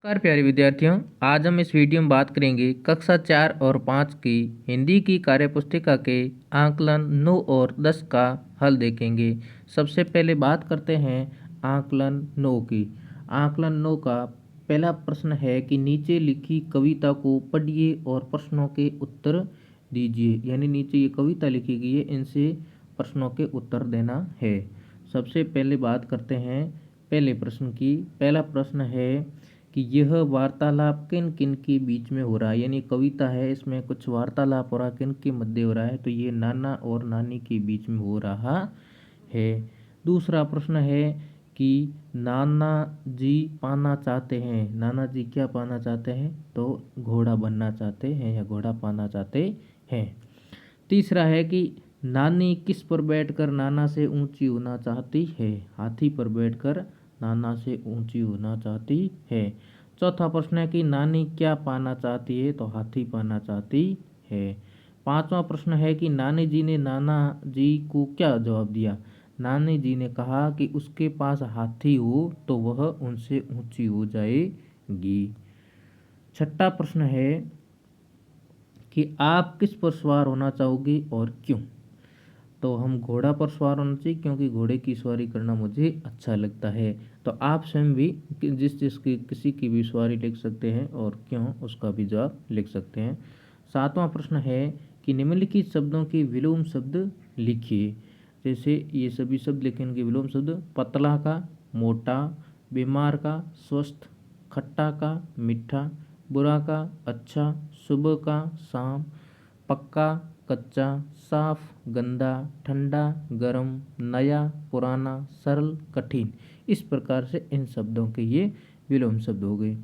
नमस्कार प्यारे विद्यार्थियों, आज हम इस वीडियो में बात करेंगे कक्षा 4 और 5 की हिंदी की कार्यपुस्तिका के आकलन 9 और 10 का हल देखेंगे। सबसे पहले बात करते हैं आकलन 9 की। आकलन 9 का पहला प्रश्न है कि नीचे लिखी कविता को पढ़िए और प्रश्नों के उत्तर दीजिए। यानी नीचे ये कविता लिखी गई है, इनसे प्रश्नों के उत्तर देना है। सबसे पहले बात करते हैं पहले प्रश्न की। पहला प्रश्न है कि यह वार्तालाप किन किन के बीच में हो रहा है। यानी कविता है, इसमें कुछ वार्तालाप हो रहा है, किन के मध्य हो रहा है, तो ये नाना और नानी के बीच में हो रहा है। दूसरा प्रश्न है कि नाना जी पाना चाहते हैं। नाना जी क्या पाना चाहते हैं, तो घोड़ा बनना चाहते हैं या घोड़ा पाना चाहते हैं। तीसरा है कि नानी किस पर बैठकर नाना से ऊंची होना चाहती है। हाथी पर बैठकर नाना से ऊंची होना चाहती है। चौथा प्रश्न है कि नानी क्या पाना चाहती है, तो हाथी पाना चाहती है। पांचवा प्रश्न है कि नानी जी ने नाना जी को क्या जवाब दिया। नानी जी ने कहा कि उसके पास हाथी हो तो वह उनसे ऊंची हो जाएगी। छठा प्रश्न है कि आप किस पर सवार होना चाहोगे और क्यों। तो हम घोड़ा पर सवार होना चाहिए, क्योंकि घोड़े की सवारी करना मुझे अच्छा लगता है। तो आप स्वयं भी जिस की किसी की भी सवारी लिख सकते हैं और क्यों उसका भी जवाब लिख सकते हैं। सातवां प्रश्न है कि निम्नलिखित शब्दों के विलोम शब्द लिखिए। जैसे ये सभी शब्द लिखेंगे विलोम शब्द। पतला का मोटा, बीमार का स्वस्थ, खट्टा का मीठा, बुरा का अच्छा, सुबह का शाम, पक्का कच्चा, साफ गंदा, ठंडा गर्म, नया पुराना, सरल कठिन। इस प्रकार से इन शब्दों के ये विलोम शब्द हो गए।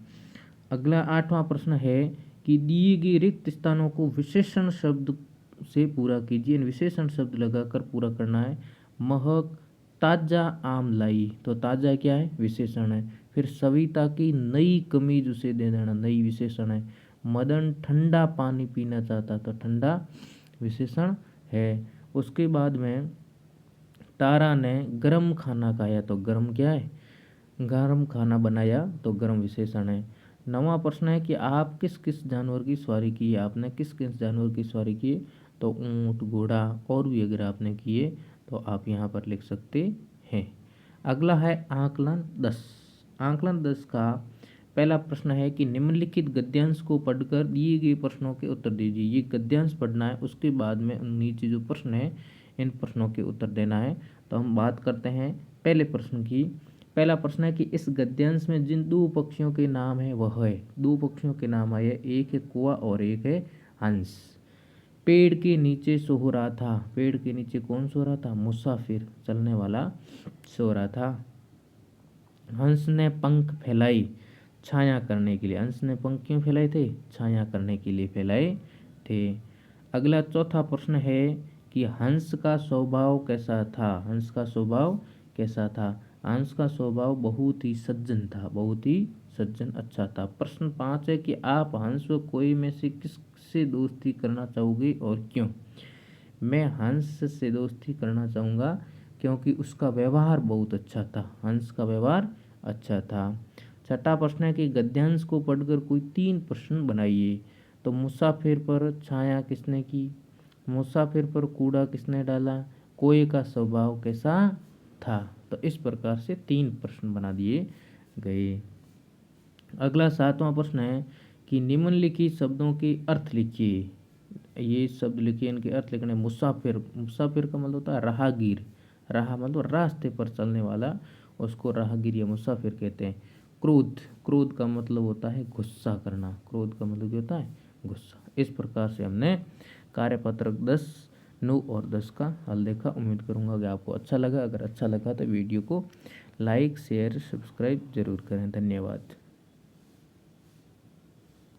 अगला आठवां प्रश्न है कि दिए गए रिक्त स्थानों को विशेषण शब्द से पूरा कीजिए। विशेषण शब्द लगाकर पूरा करना है। महक ताजा आम लाई, तो ताजा क्या है, विशेषण है। फिर सविता की नई कमीज उसे दे देना, नई विशेषण है। मदन ठंडा पानी पीना चाहता, तो ठंडा विशेषण है। उसके बाद में तारा ने गरम खाना खाया, तो गरम क्या है, गरम खाना बनाया, तो गरम विशेषण है। नवा प्रश्न है कि आप किस किस जानवर की सवारी की है। आपने किस किस जानवर की सवारी की है, तो ऊंट घोड़ा और भी अगर आपने किए तो आप यहाँ पर लिख सकते हैं। अगला है आकलन 10। आकलन 10 का पहला प्रश्न है कि निम्नलिखित गद्यांश को पढ़कर दिए गए प्रश्नों के उत्तर दीजिए। ये गद्यांश पढ़ना है, उसके बाद में नीचे जो प्रश्न है इन प्रश्नों के उत्तर देना है। तो हम बात करते हैं पहले प्रश्न की। पहला प्रश्न है कि इस गद्यांश में जिन दो पक्षियों के नाम है वह है। दो पक्षियों के नाम आए, एक है कौवा और एक है हंस। पेड़ के नीचे सो रहा था। पेड़ के नीचे कौन सो रहा था, मुसाफिर चलने वाला सो रहा था। हंस ने पंख फैलाई छाया करने के लिए। हंस ने पंख क्यों फैलाए थे, छाया करने के लिए फैलाए थे। अगला चौथा प्रश्न है कि हंस का स्वभाव कैसा था। हंस का स्वभाव कैसा था। हंस का स्वभाव बहुत ही सज्जन था, बहुत ही सज्जन अच्छा था। प्रश्न 5 है कि आप हंस व कोई में से किससे दोस्ती करना चाहोगे और क्यों। मैं हंस से दोस्ती करना चाहूँगा क्योंकि उसका व्यवहार बहुत अच्छा था। हंस का व्यवहार अच्छा था। छठा प्रश्न है कि गद्यांश को पढ़कर कोई 3 प्रश्न बनाइए। तो मुसाफिर पर छाया किसने की, मुसाफिर पर कूड़ा किसने डाला, कोए का स्वभाव कैसा था। तो इस प्रकार से 3 प्रश्न बना दिए गए। अगला 7वां प्रश्न है कि निम्नलिखित शब्दों के अर्थ लिखिए। ये शब्द लिखिए, इनके अर्थ लिखने। मुसाफिर, मुसाफिर का मतलब होता है राहगीर। राह मतलब रास्ते पर चलने वाला, उसको राहगीर या मुसाफिर कहते हैं। क्रोध, क्रोध का मतलब होता है गुस्सा करना। क्रोध का मतलब क्या होता है, गुस्सा। इस प्रकार से हमने कार्यपत्रक 10, 9 और 10 का हल देखा। उम्मीद करूंगा कि आपको अच्छा लगा। अगर अच्छा लगा तो वीडियो को लाइक शेयर सब्सक्राइब जरूर करें। धन्यवाद।